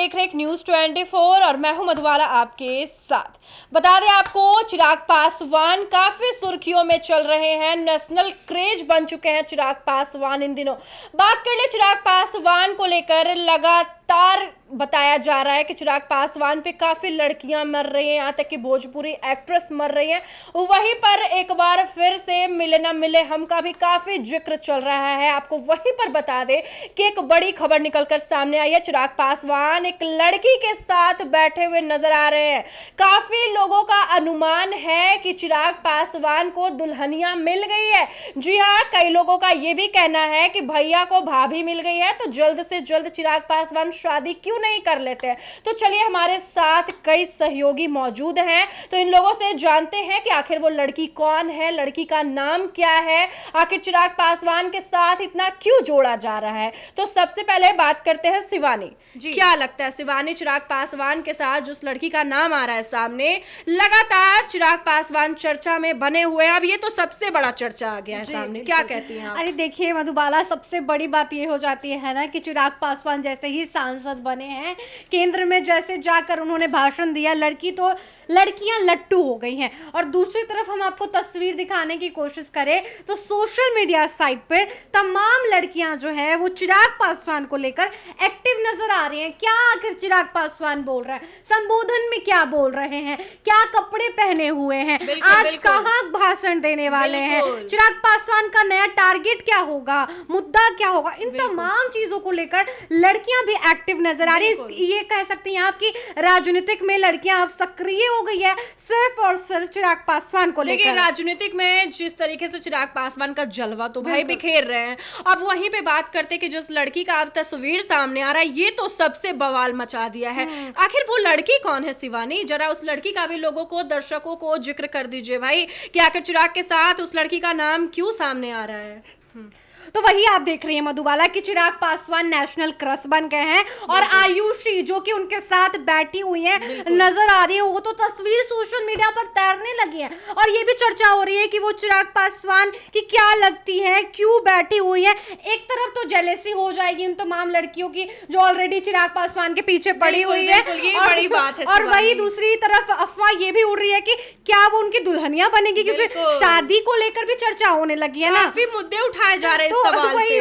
देख रहे हैं न्यूज़ 24 और मैं हूं मधुबाला आपके साथ। बता दें आपको, चिराग पासवान काफी सुर्खियों में चल रहे हैं, नेशनल क्रेज बन चुके हैं चिराग पासवान इन दिनों। बात कर ले चिराग पासवान को लेकर, लगातार बताया जा रहा है कि चिराग पासवान पे काफी लड़कियां मर रही हैं, यहाँ तक कि भोजपुरी एक्ट्रेस मर रही हैं। वहीं पर एक बार फिर से मिले ना मिले हम का भी काफी जिक्र चल रहा है। आपको वहीं पर बता दें कि एक बड़ी खबर निकलकर सामने आई है। चिराग पासवान एक लड़की के साथ बैठे हुए नजर आ रहे हैं। काफी लोगों का अनुमान है कि चिराग पासवान को दुल्हनिया मिल गई है। जी हाँ, कई लोगों का यह भी कहना है कि भैया को भाभी मिल गई है, तो जल्द से जल्द चिराग पासवान शादी क्यों नहीं कर लेते हैं। तो चलिए, हमारे साथ कई सहयोगी मौजूद हैं, तो इन लोगों से जानते हैं कि आखिर वो लड़की कौन है, लड़की का नाम क्या है, आखिर चिराग पासवान के साथ इतना क्यों जोड़ा जा रहा है। तो सबसे पहले बात करते हैं शिवानी। क्या लगता है शिवानी, चिराग पासवान के साथ जिस लड़की का नाम आ रहा है सामने, लगातार चिराग पासवान चर्चा में बने हुए हैं, अब ये तो सबसे बड़ा चर्चा आ गया है सामने, क्या कहती हैं आप? अरे देखिए मधुबाला, सबसे बड़ी बात ये हो जाती है ना कि चिराग पासवान जैसे ही सांसद बने हैं, केंद्र में जैसे जाकर उन्होंने भाषण दिया, लड़कियां लट्टू हो गई हैं। और दूसरी तरफ हम आपको तस्वीर दिखाने की कोशिश करें तो सोशल मीडिया साइट पर तमाम लड़कियां जो है वो चिराग पासवान को लेकर एक्टिव नजर आ रही हैं। क्या आखिर चिराग पासवान बोल रहे हैं, संबोधन में क्या बोल रहे हैं, क्या कपड़े पहने हुए हैं, आज कहाँ भाषण देने वाले हैं, चिराग पासवान का नया टारगेट क्या होगा, मुद्दा क्या होगा, इन तमाम चीजों को लेकर लड़कियां भी एक्टिव नजर आ रही है। ये कह सकती हैं आप कि राजनीतिक में लड़कियां अब सक्रिय हो गई है, सिर्फ और सिर्फ चिराग पासवान को लेकर। राजनीतिक में जिस तरीके से चिराग पासवान का जलवा तो भाई बिखेर रहे हैं। अब वहीं पे बात करते कि जिस लड़की का अब तस्वीर सामने आ रहा है, ये तो सबसे बवाल मचा दिया है। आखिर वो लड़की कौन है शिवानी, जरा उस लड़की का भी लोगों को, दर्शकों को जिक्र कर दीजिए भाई, कि आखिर चिराग के साथ उस लड़की का नाम क्यों सामने आ रहा है। तो वही आप देख रही हैं मधुबाला कि चिराग पासवान नेशनल क्रश बन गए हैं और आयुषी जो कि उनके साथ बैठी हुई हैं नजर आ रही है, वो तो तस्वीर सोशल मीडिया पर तैरने लगी है। और ये भी चर्चा हो रही है कि वो चिराग पासवान की क्या लगती है, क्यों बैठी हुई है। एक तरफ तो जेलेसी हो जाएगी इन तमाम लड़कियों की जो ऑलरेडी चिराग पासवान के पीछे पड़ी हुई है, बड़ी बात है। और वही दूसरी तरफ अफवाह ये भी उड़ रही है कि क्या वो उनकी दुल्हनिया बनेगी, क्योंकि शादी को लेकर भी चर्चा होने लगी है ना, काफी मुद्दे उठाए जा रहे हैं। तो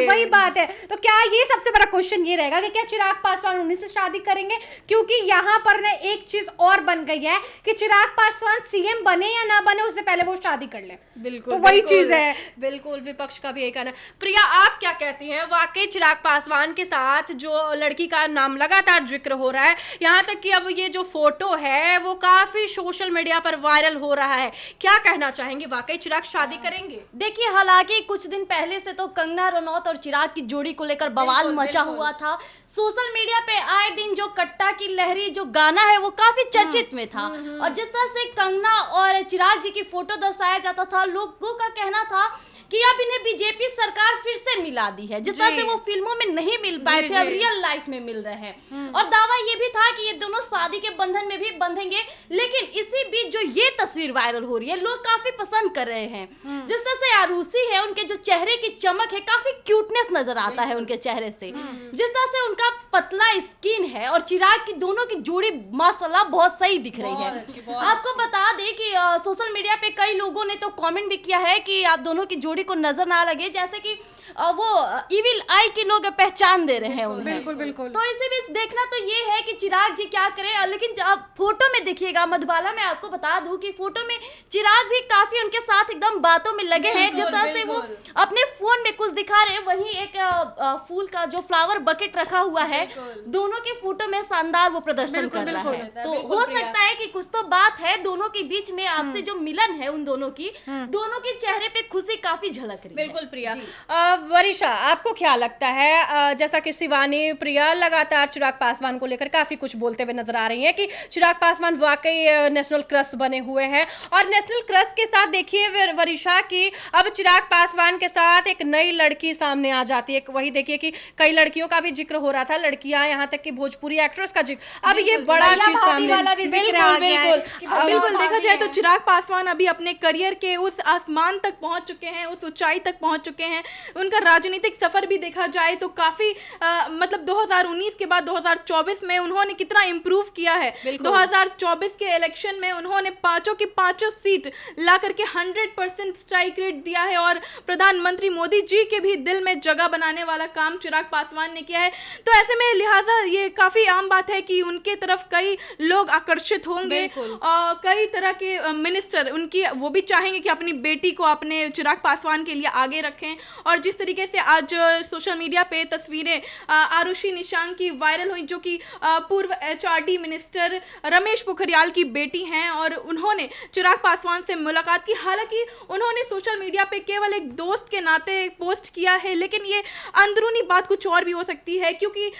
वही बात है। तो क्या ये सबसे बड़ा क्वेश्चन ये रहेगा कि क्या चिराग पासवान उन्हीं से शादी करेंगे, क्योंकि यहाँ पर ने एक चीज और बन गई है कि चिराग पासवान सीएम बने या ना बने उससे पहले वो शादी कर ले। बिल्कुल, तो वही चीज है। बिल्कुल, विपक्ष का भी यही कहना है। प्रिया, आप क्या कहती हैं, वाकई चिराग पासवान के साथ जो लड़की का नाम लगातार जिक्र हो रहा है, यहाँ तक कि अब ये जो फोटो है वो काफी सोशल मीडिया पर वायरल हो रहा है, क्या कहना चाहेंगे, वाकई चिराग शादी करेंगे? देखिए, हालांकि कुछ दिन पहले से तो कंगना रनौत और चिराग की जोड़ी को लेकर बवाल मचा हुआ था। सोशल मीडिया पे आए दिन जो कट्टा की लहरी जो गाना है वो काफी चर्चित में था, और जिस तरह से कंगना और चिराग जी की फोटो दर्शाया जाता था, लोगों का कहना था कि अब इन्हें बीजेपी सरकार फिर से मिला दी है। जिस तरह से वो फिल्मों में नहीं मिल पाए थे, अब रियल लाइफ में मिल रहे हैं। और दावा ये भी था कि ये दोनों शादी के बंधन में भी बंधेंगे। लेकिन इसी बीच जो ये तस्वीर वायरल हो रही है, लोग काफी पसंद कर रहे हैं। जिस तरह से आरुषि है, उनके जो चेहरे की चमक है, काफी क्यूटनेस नजर आता है उनके चेहरे से। जिस तरह से उनका पतला स्किन है, और चिराग की दोनों की जोड़ी माशाल्लाह बहुत सही दिख रही है। आपको बता दें कि सोशल मीडिया पे कई लोगों ने तो कमेंट भी किया है कि आप दोनों की को नजर ना लगे, जैसे कि वो इविल आई के लोग पहचान दे रहे हैं उन्हें। बिल्कुल। तो इसी बीच देखना तो ये है कि चिराग जी क्या करें। लेकिन आप फोटो में देखिएगा मधुबाला, मैं आपको बता दूं कि फोटो में चिराग भी काफी उनके साथ एकदम बातों में लगे हैं। जिस तरह से वो अपने फोन में कुछ दिखा रहे हैं, वहीं एक फूल का जो फ्लावर बकेट रखा हुआ है, दोनों के फोटो में शानदार वो प्रदर्शन कर रहा है। तो हो सकता है कि कुछ तो बात है दोनों के बीच में, आपसे जो मिलन है उन दोनों के चेहरे पे खुशी काफी झलक रही है। बिल्कुल प्रिया। वरिशा, आपको क्या लगता है, जैसा कि शिवानी, प्रिया लगातार चिराग पासवान को लेकर काफी कुछ बोलते हुए नजर आ रही हैं कि चिराग पासवान वाकई नेशनल क्रश बने हुए हैं, और नेशनल क्रश के साथ देखिए वरिशा की अब चिराग पासवान के साथ एक नई लड़की सामने आ जाती है। वही देखिए कि कई लड़कियों का भी जिक्र हो रहा था, लड़कियां, यहाँ तक कि भोजपुरी एक्ट्रेस का जिक्र, अब ये बड़ा भैया चीज भाभी सामने, वाला भी जिक्र आ गया है कि भैया बिल्कुल भाभी देखा जाए तो हैं। चिराग पासवान अभी अपने करियर के उस आसमान तक पहुंच चुके हैं, उस ऊंचाई तक पहुंच चुके हैं। उनका राजनीतिक सफर भी देखा जाए तो काफी मतलब 2019 के बाद 2024 में उन्होंने कितना इंप्रूव किया है। 2024 के इलेक्शन में उन्होंने पांचों की पांचों सीट ला करके 100% स्ट्राइक रेट दिया है और प्रधानमंत्री मोदी जी के भी दिल में जगह बनाने वाला काम चिराग पासवान ने किया है। तो ऐसे में लिहाजा ये काफी आम बात है कि उनके तरफ कई लोग आकर्षित होंगे और कई तरह के मिनिस्टर उनकी वो भी चाहेंगे कि अपनी बेटी को अपने चिराग पासवान के लिए आगे रखें। और जिस तरीके से आज सोशल मीडिया पे तस्वीरें आरुषि निशांक की वायरल हुई, जो कि पूर्व HRD मिनिस्टर रमेश पोखरियाल की बेटी हैं, और उन्होंने चिराग पासवान से मुलाकात की। हालांकि उन्होंने सोशल मीडिया पे केवल एक दोस्त के नाते पोस्ट किया है, लेकिन ये अंदरूनी बात कुछ और भी हो सकती है, क्योंकि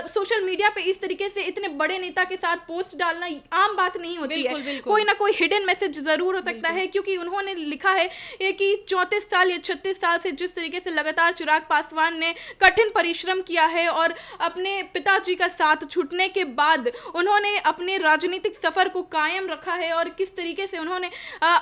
सोशल मीडिया पे इस तरीके से इतने बड़े नेता के साथ पोस्ट डालना आम बात नहीं होती है। कोई ना कोई हिडन मैसेज जरूर हो सकता है, क्योंकि उन्होंने लिखा है कि 34 साल या 36 साल से जिस तरीके से लगातार चिराग पासवान ने कठिन परिश्रम किया है और अपने पिताजी का साथ छूटने के बाद उन्होंने अपने राजनीतिक सफर को कायम रखा है और किस तरीके से उन्होंने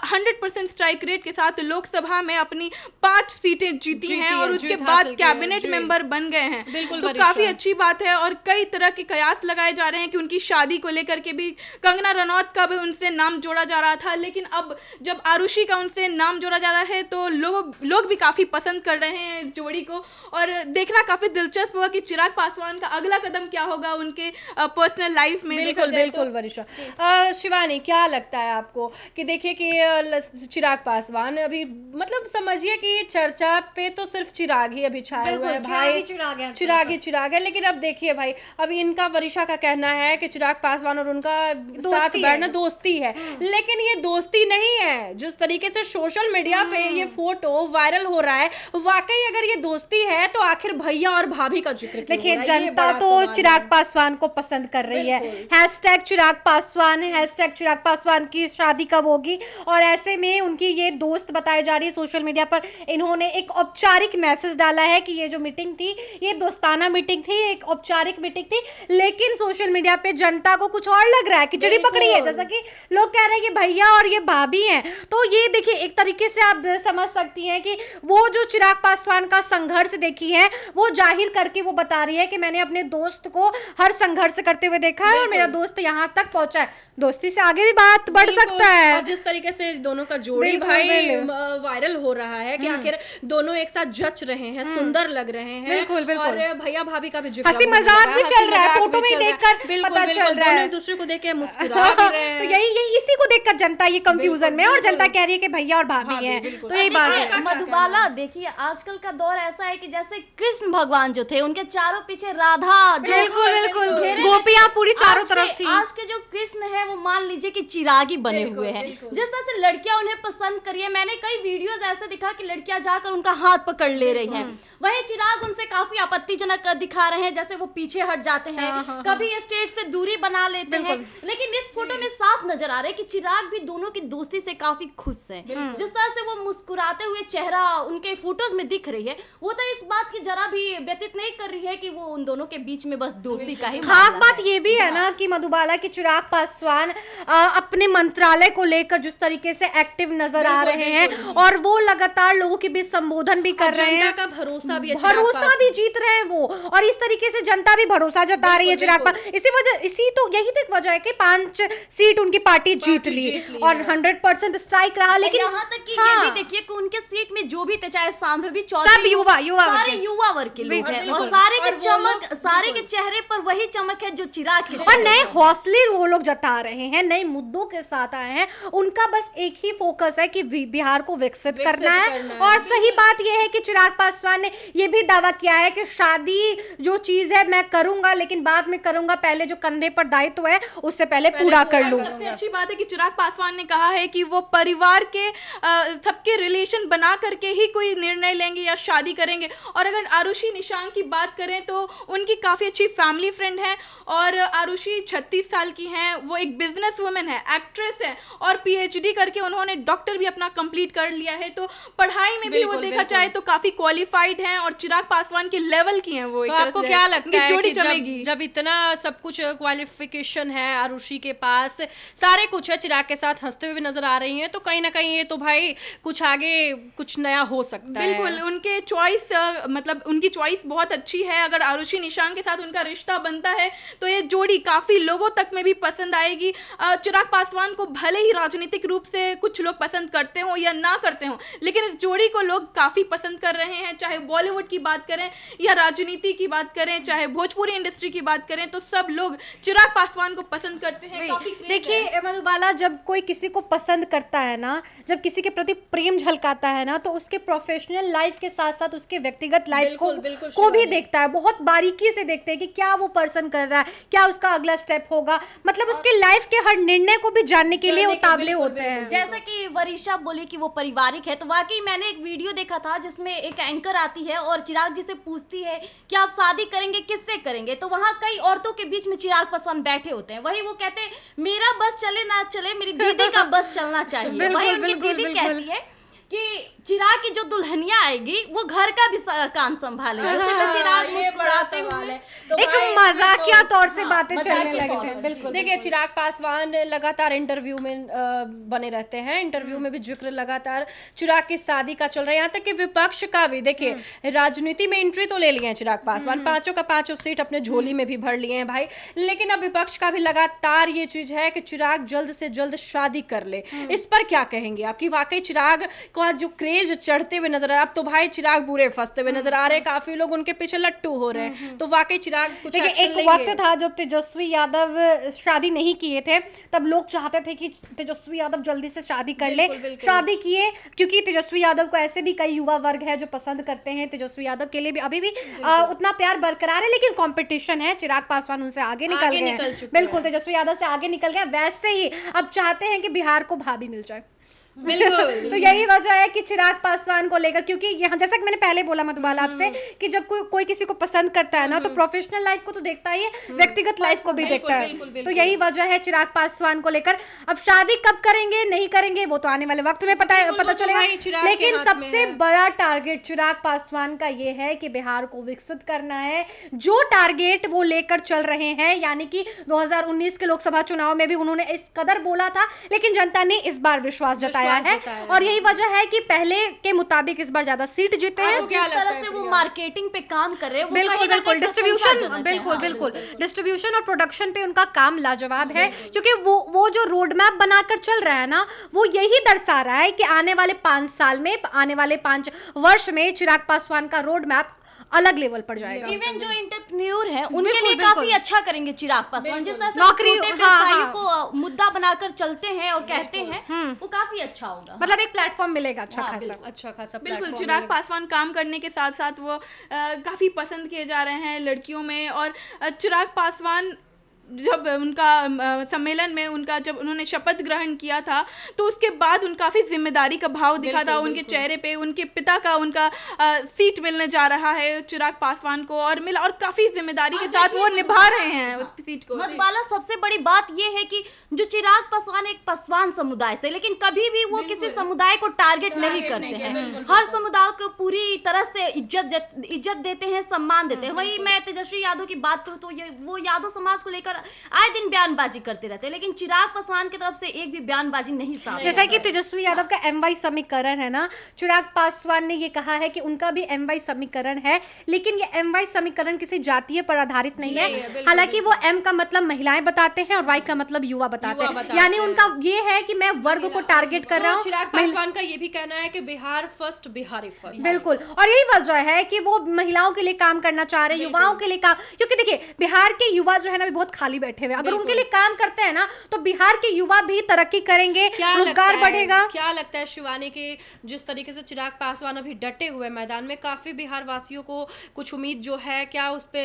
100% स्ट्राइक रेट के साथ लोकसभा में अपनी 5 सीटें जीती हैं और उसके बाद कैबिनेट मेंबर बन गए हैं। तो काफी अच्छी बात है और कई तरह के कयास लगाए जा रहे हैं कि उनकी शादी को लेकर के भी कंगना रनौत का भी उनसे नाम जोड़ा जा रहा था, लेकिन अब जब आरुषि का उनसे नाम जोड़ा जा रहा है तो लोग भी काफी पसंद कर रहे हैं इस जोड़ी को। और देखना काफी दिलचस्प होगा कि चिराग पासवान का अगला कदम क्या होगा उनके पर्सनल लाइफ में। बिल्कुल वरिष्ठा। शिवानी, क्या लगता है आपको कि देखिए कि चिराग पासवान अभी मतलब समझिए कि चर्चा पे तो सिर्फ चिराग ही अभी छाया हुआ है भाई, चिराग है, लेकिन अब देखिए भाई, अभी इनका वरिष्ठा का कहना है कि चिराग पासवान और उनका साथ बैठना दोस्ती है, लेकिन ये दोस्ती नहीं है। जिस तरीके से सोशल मीडिया पे ये फोटो वायरल हो रहा है, वाकई अगर ये दोस्ती है तो आखिर भैया और भाभी का जिक्र क्यों देखिए हो रहा है? ये जनता बड़ा तो सवाल चिराग है। पासवान को पसंद कर रही है। हैशटैग चिराग पासवान, हैशटैग चिराग पासवान की शादी कब होगी, और ऐसे में उनकी ये दोस्त बताई जा रही है। सोशल मीडिया पर इन्होंने एक औपचारिक मैसेज डाला है कि ये जो मीटिंग थी ये दोस्ताना मीटिंग थी, एक औपचारिक मीटिंग थी, लेकिन सोशल मीडिया पे जनता को कुछ और लग रहा है, खिचड़ी पकड़ी है, जैसा कि लोग कह रहे हैं कि भैया और ये भाभी हैं। तो ये देखिए एक तरीके से आप समझ सकती हैं कि वो जो चिराग पासवान का संघर्ष देखी है वो जाहिर करके वो बता रही है कि मैंने अपने दोस्त को हर संघर्ष करते हुए देखा है और मेरा दोस्त यहाँ तक पहुंचा है। दोस्ती से आगे भी बात बढ़ सकता है। और जिस तरीके से दोनों का जोड़ी भाई वायरल हो रहा है कि आखिर दोनों एक साथ जच रहे हैं, सुंदर लग रहे हैं। बिल्कुल। और भैया भाभी का भी जिक्र हंसी मजाक भी चल रहा है, फोटो में देखकर पता चल रहा है, एक दूसरे को देख के मुस्कुरा भी रहे हैं। तो यही इसी को देखकर जनता ये कंफ्यूजन में, और जनता कह रही है कि भैया और भाभी हैं। तो यही बात है। मधुबाला, देखिए आजकल का दौर ऐसा है कि जैसे कृष्ण भगवान जो थे उनके चारों पीछे राधा, बिल्कुल गोपियां पूरी चारों तरफ थी। आज के जो कृष्ण है वो मान लीजिए कि चिराग ही बने हुए हैं। जिस तरह से लड़कियां उन्हें पसंद करी है, मैंने कई वीडियोस ऐसे दिखा कि लड़कियां जाकर उनका हाथ पकड़ ले रही हैं। वहीं चिराग उनसे काफी आपत्तिजनक दिखा रहे हैं, जैसे वो पीछे हट जाते हैं, कभी स्टेज से दूरी बना लेते हैं। लेकिन इस फोटो में साफ नजर आ रहा है कि चिराग भी दोनों की दोस्ती से काफी खुश है। जिस तरह से वो मुस्कुराते हुए चेहरा उनके फोटोज में दिख रही है, वो तो इस बात की जरा भी व्यतीत नहीं कर रही है कि वो उन दोनों के बीच में बस दोस्ती का ही खास बात ये भी है ना कि मधुबाला की चिराग पासवान अपने मंत्रालय को लेकर जिस तरीके से एक्टिव नजर आ रहे हैं और वो लगातार लोगों के बीच संबोधन भी कर रहे हैं, भरोसा भी जीत रहे हैं वो, और इस तरीके से जनता भी भरोसा जता रही है चिराग पास। यही तो एक वजह है कि 5 सीट उनकी पार्टी जीत ली और 100% स्ट्राइक रहा। लेकिन यहाँ तक कि ये भी देखिए कि उनके सीट में जो भी थे, चाहे सांभवी चौधरी, सब युवा वर्ग के लोग हैं और सारे के चेहरे पर वही चमक है जो चिराग के, और नए हौसले वो लोग जता रहे हैं, नए मुद्दों के साथ आए हैं। उनका बस एक ही फोकस है कि बिहार को विकसित करना है। और सही बात यह है कि चिराग पासवान ने ये भी दावा किया है कि शादी जो चीज है मैं करूंगा, लेकिन बाद में करूंगा, पहले जो कंधे पर दायित्व है उससे पहले पूरा कर लूं। सबसे अच्छी बात है कि चिराग पासवान ने कहा है कि वो परिवार के सबके रिलेशन बना करके ही कोई निर्णय लेंगे या शादी करेंगे। और अगर आरुषि निशांक की बात करें तो उनकी काफी अच्छी फैमिली फ्रेंड है और आरुषि 36 साल की हैं, वो एक एक बिजनेस वुमेन है, एक्ट्रेस है और पीएचडी करके उन्होंने डॉक्टर भी अपना कंप्लीट कर लिया है। तो पढ़ाई में भी वो देखा जाए तो काफी क्वालिफाइड हैं और चिराग पासवान के लेवल की हैं वो। तो आपको क्या लगता है जोड़ी कि जमेगी? जब इतना सब कुछ क्वालिफिकेशन है आरुषि के पास, सारे कुछ है, चिराग के साथ हंसते हुए नजर आ रही हैं, तो कहीं ना कहीं ये तो भाई कुछ आगे कुछ नया हो सकता है। बिल्कुल, उनके चॉइस मतलब उनकी चॉइस बहुत अच्छी है। अगर आरुषि निशांत के साथ उनका रिश्ता बनता है तो ये जोड़ी काफी लोगों तक में भी पसंद आएगी। चिराग पासवान को भले ही राजनीतिक रूप से कुछ लोग पसंद करते हो या ना करते हो, लेकिन इस जोड़ी को लोग काफी पसंद कर रहे हैं। चाहे बॉलीवुड की बात करें या राजनीति की बात करें, चाहे भोजपुरी इंडस्ट्री की बात करें, तो सब लोग चिराग पासवान को पसंद करते हैं। काफी क्रेज है। देखिए मधुबाला, जब कोई किसी को पसंद करता है ना, जब किसी के प्रति प्रेम झलकाता है ना, तो उसके प्रोफेशनल लाइफ के साथ साथ उसके व्यक्तिगत लाइफ को भी देखता है, बहुत बारीकी से देखते हैं कि क्या वो पर्सन कर रहा है, क्या उसका अगला स्टेप होगा, मतलब उसके लाइफ के हर निर्णय को भी जानने के लिए उतावले होते हैं। जैसा कि वरिशा बोली कि वो पारिवारिक है, तो वाकई मैंने एक वीडियो देखा था जिसमें एक एंकर आती है और चिराग जी से पूछती है कि आप शादी करेंगे, किससे करेंगे, तो वहाँ कई औरतों के बीच में चिराग पासवान बैठे होते हैं। वही वो कहते हैं मेरा बस चले ना चले, मेरी दीदी का बस चलना चाहिए। वही उनकी दीदी कहती है कि चिराग की जो दुल्हनिया आएगी वो घर का भी काम संभालेगी। उसे तो चिराग मुस्कुराते हुए एक मजाकिया तौर से बातें चलने लगी थी। बिल्कुल, देखिए चिराग पासवान लगातार इंटरव्यू में बने रहते हैं, इंटरव्यू में भी जिक्र लगातार चिराग की शादी का चल रहा है, यहाँ तक कि विपक्ष का भी। देखिए राजनीति में एंट्री तो ले लिए हैं चिराग पासवान, पांचों का पांचों सीट अपने झोली में भी भर लिए हैं भाई, लेकिन अब विपक्ष का भी लगातार ये चीज है कि चिराग जल्द से जल्द शादी कर ले। इस पर क्या कहेंगे आपकी? वाकई चिराग को जो क्रेज चढ़ते हुए नजर आ रहा है, अब तो भाई चिराग बुरे फंसते हुए नजर आ रहे हैं, काफी लोग उनके पीछे लट्टू हो रहे हैं, तो वाकई चिराग कुछ देखिए एक वक्त था जब तेजस्वी यादव शादी नहीं किए थे, तब लोग चाहते थे कि तेजस्वी यादव जल्दी से शादी कर ले। शादी किए, क्योंकि तेजस्वी यादव को ऐसे भी कई युवा वर्ग है जो पसंद करते हैं, तेजस्वी यादव के लिए भी अभी भी उतना प्यार बरकरार है, लेकिन कंपटीशन है, चिराग पासवान उनसे आगे निकल गए। बिल्कुल, तेजस्वी यादव से आगे निकल गए। वैसे ही अब चाहते हैं कि बिहार को भाभी मिल जाए। बिल्कुल तो यही वजह है कि चिराग पासवान को लेकर, क्योंकि यहाँ जैसा कि मैंने पहले बोला मधुबाला आपसे कि जब कोई किसी को पसंद करता है ना, तो प्रोफेशनल लाइफ को तो देखता ही है, व्यक्तिगत लाइफ को भी देखता है। तो यही वजह है चिराग पासवान को लेकर। अब शादी कब करेंगे नहीं करेंगे वो तो आने वाले वक्त में पता चलेगा, लेकिन सबसे बड़ा टारगेट चिराग पासवान का ये है कि बिहार को विकसित करना है। जो टारगेट वो लेकर चल रहे हैं, यानी कि 2019 के लोकसभा चुनाव में भी उन्होंने इस कदर बोला था, लेकिन जनता ने इस बार विश्वास जताया है, और यही वजह है कि पहले के मुताबिक इस बार ज्यादा सीट जीते हैं। जिस तरह से वो मार्केटिंग पे काम कर रहे हैं, बिल्कुल डिस्ट्रीब्यूशन, बिल्कुल डिस्ट्रीब्यूशन और प्रोडक्शन पे उनका काम लाजवाब है, क्योंकि वो जो रोड मैप बनाकर चल रहा है ना, वो यही दर्शा रहा है कि आने वाले 5 साल में, आने वाले 5 वर्ष में चिराग पासवान का रोड मैप अलग लेवल पर जाएगा। इवन जो एंटरप्रेन्योर है उनके लिए काफी अच्छा करेंगे चिराग पासवान। जिस तरह से नौकरी व्यवसायियों को मुद्दा बनाकर चलते हैं और कहते हैं, वो काफी अच्छा होगा, मतलब एक प्लेटफॉर्म मिलेगा अच्छा खासा। बिल्कुल, चिराग पासवान काम करने के साथ साथ वो काफी पसंद किए जा रहे हैं लड़कियों में। और चिराग पासवान जब उनका सम्मेलन में जब उन्होंने शपथ ग्रहण किया था, तो उसके बाद काफ़ी जिम्मेदारी का भाव दिखा था उनके चेहरे पे। उनके पिता का उनका सीट मिलने जा रहा है चिराग पासवान को, और मिला, और काफ़ी जिम्मेदारी के साथ वो निभा रहे हैं उस सीट को। मधुबाला, सबसे बड़ी बात ये है कि जो चिराग पासवान एक पासवान समुदाय से, लेकिन कभी भी वो किसी समुदाय को टारगेट नहीं करते हैं, हर समुदाय को पूरी तरह से इज्जत देते हैं, सम्मान देते हैं। वही मैं तेजस्वी यादव की बात करूँ तो वो यादव समाज को लेकर आए दिन बयानबाजी करते रहते हैं, लेकिन चिराग पासवान की तरफ से एक भी बयानबाजी नहीं सामने। जैसा कि तेजस्वी यादव का MY समीकरण है ना, चिराग पासवान ने ये कहा है कि उनका भी MY समीकरण है, लेकिन ये MY समीकरण किसी जातीय पर आधारित नहीं है। हालांकि वो M का मतलब महिलाएं बताते हैं और Y का मतलब युवा बताते हैं, यानी उनका ये है कि मैं वर्ग को टारगेट कर रहा हूँ। चिराग पासवान का ये भी कहना है कि बिहार फर्स्ट, बिहारी फर्स्ट। बिल्कुल, और यही वजह है कि वो महिलाओं के लिए काम करना चाह रहे हैं, युवाओं के लिए काम, क्योंकि देखिए बिहार के युवा जो है ना बहुत खाली बैठे हुए, अगर उनके लिए काम करते हैं ना तो बिहार के युवा भी तरक्की करेंगे, रोजगार बढ़ेगा। क्या लगता है शिवानी के जिस तरीके से चिराग पासवान अभी डटे हुए मैदान में, काफी बिहार वासियों को कुछ उम्मीद जो है, क्या उस पे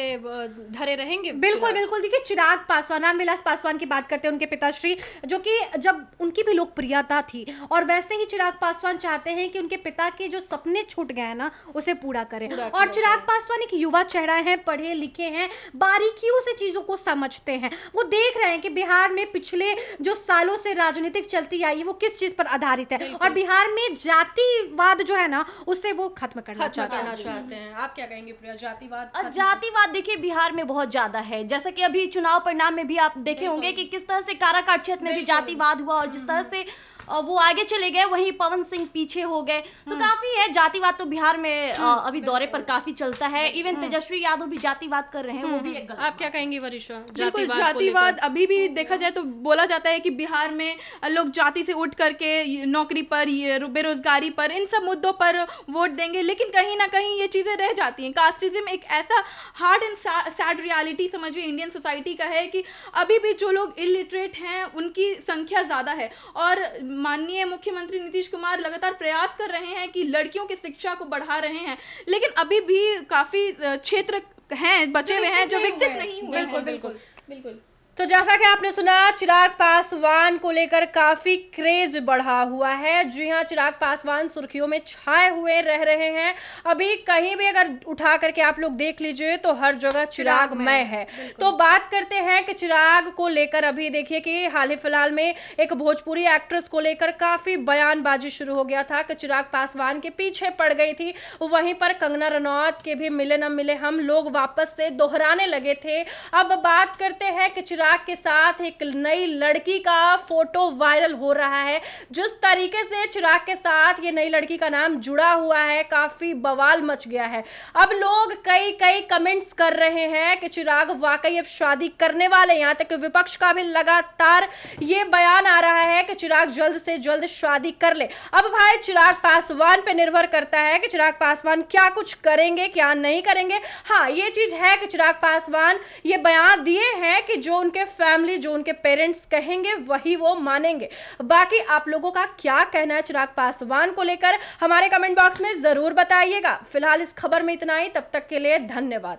धरे रहेंगे? बिल्कुल देखिए चिराग पासवान, रामविलास पासवान की बात करते हैं, उनके पिताश्री, जो कि जब उनकी भी लोकप्रियता थी, और वैसे ही चिराग पासवान चाहते हैं कि उनके पिता के जो सपने छूट गए ना उसे पूरा करें। और चिराग पासवान एक युवा चेहरा है, पढ़े लिखे हैं, बारीकियों से चीजों को समझते होते हैं, वो देख रहे हैं कि बिहार में पिछले जो सालों से राजनीतिक चलती आई है वो किस चीज पर आधारित है, और बिहार में जातिवाद जो है ना उसे वो खत्म करना चाहते हैं। आप क्या कहेंगे प्रिया, जातिवाद? जातिवाद देखिए बिहार में बहुत ज्यादा है, जैसा कि अभी चुनाव परिणाम में भी आप देखे होंगे कि किस तरह से काराकाट क्षेत्र में भी जातिवाद हुआ, और जिस तरह से वो आगे चले गए वहीं पवन सिंह पीछे हो गए, तो काफी है जातिवाद तो बिहार में अभी दौरे पर काफी चलता है। इवन तेजस्वी यादव भी जातिवाद कर रहे हैं, वो भी एक गलत। आप क्या कहेंगे वरिष्ठा? बिल्कुल, जातिवाद अभी भी देखा जाए तो बोला जाता है कि बिहार में लोग जाति से उठ करके नौकरी पर, बेरोजगारी पर, इन सब मुद्दों पर वोट देंगे, लेकिन कहीं ना कहीं ये चीज़ें रह जाती हैं। कास्टिज्म एक ऐसा हार्ड एंड सैड रियलिटी समझिए इंडियन सोसाइटी का है कि अभी भी जो लोग इलिटरेट हैं उनकी संख्या ज़्यादा है, और माननीय मुख्यमंत्री नीतीश कुमार लगातार प्रयास कर रहे हैं कि लड़कियों की शिक्षा को बढ़ा रहे हैं, लेकिन अभी भी काफ़ी क्षेत्र हैं बचे हुए हैं जो विकसित नहीं हुए हैं। बिल्कुल। तो जैसा कि आपने सुना, चिराग पासवान को लेकर काफी क्रेज बढ़ा हुआ है। जी हाँ, चिराग पासवान सुर्खियों में छाए हुए रह रहे हैं। अभी कहीं भी अगर उठा करके आप लोग देख लीजिए तो हर जगह चिरागमय है। तो बात करते हैं कि चिराग को लेकर अभी देखिए कि हाल ही फिलहाल में एक भोजपुरी एक्ट्रेस को लेकर काफी बयानबाजी शुरू हो गया था कि चिराग पासवान के पीछे पड़ गई थी। वहीं पर कंगना रनौत के भी मिले न मिले हम लोग वापस से दोहराने लगे थे। अब बात करते हैं कि चिराग के साथ एक नई लड़की का फोटो वायरल हो रहा है। जिस तरीके से चिराग के साथ ये नई लड़की का नाम जुड़ा हुआ है, काफी बवाल मच गया है। अब लोग कई कमेंट्स कर रहे हैं कि चिराग वाकई अब शादी करने वाले। यहाँ तक विपक्ष का भी लगातार ये बयान आ रहा है कि चिराग जल्द से जल्द शादी कर ले। अब भाई चिराग पासवान पे निर्भर करता है कि चिराग पासवान क्या कुछ करेंगे, क्या नहीं करेंगे। हाँ, ये चीज है कि चिराग पासवान ये बयान दिए हैं कि जो उनके फैमिली, जो उनके पेरेंट्स कहेंगे वही वो मानेंगे। बाकी आप लोगों का क्या कहना है चिराग पासवान को लेकर, हमारे कमेंट बॉक्स में जरूर बताइएगा। फिलहाल इस खबर में इतना ही, तब तक के लिए धन्यवाद।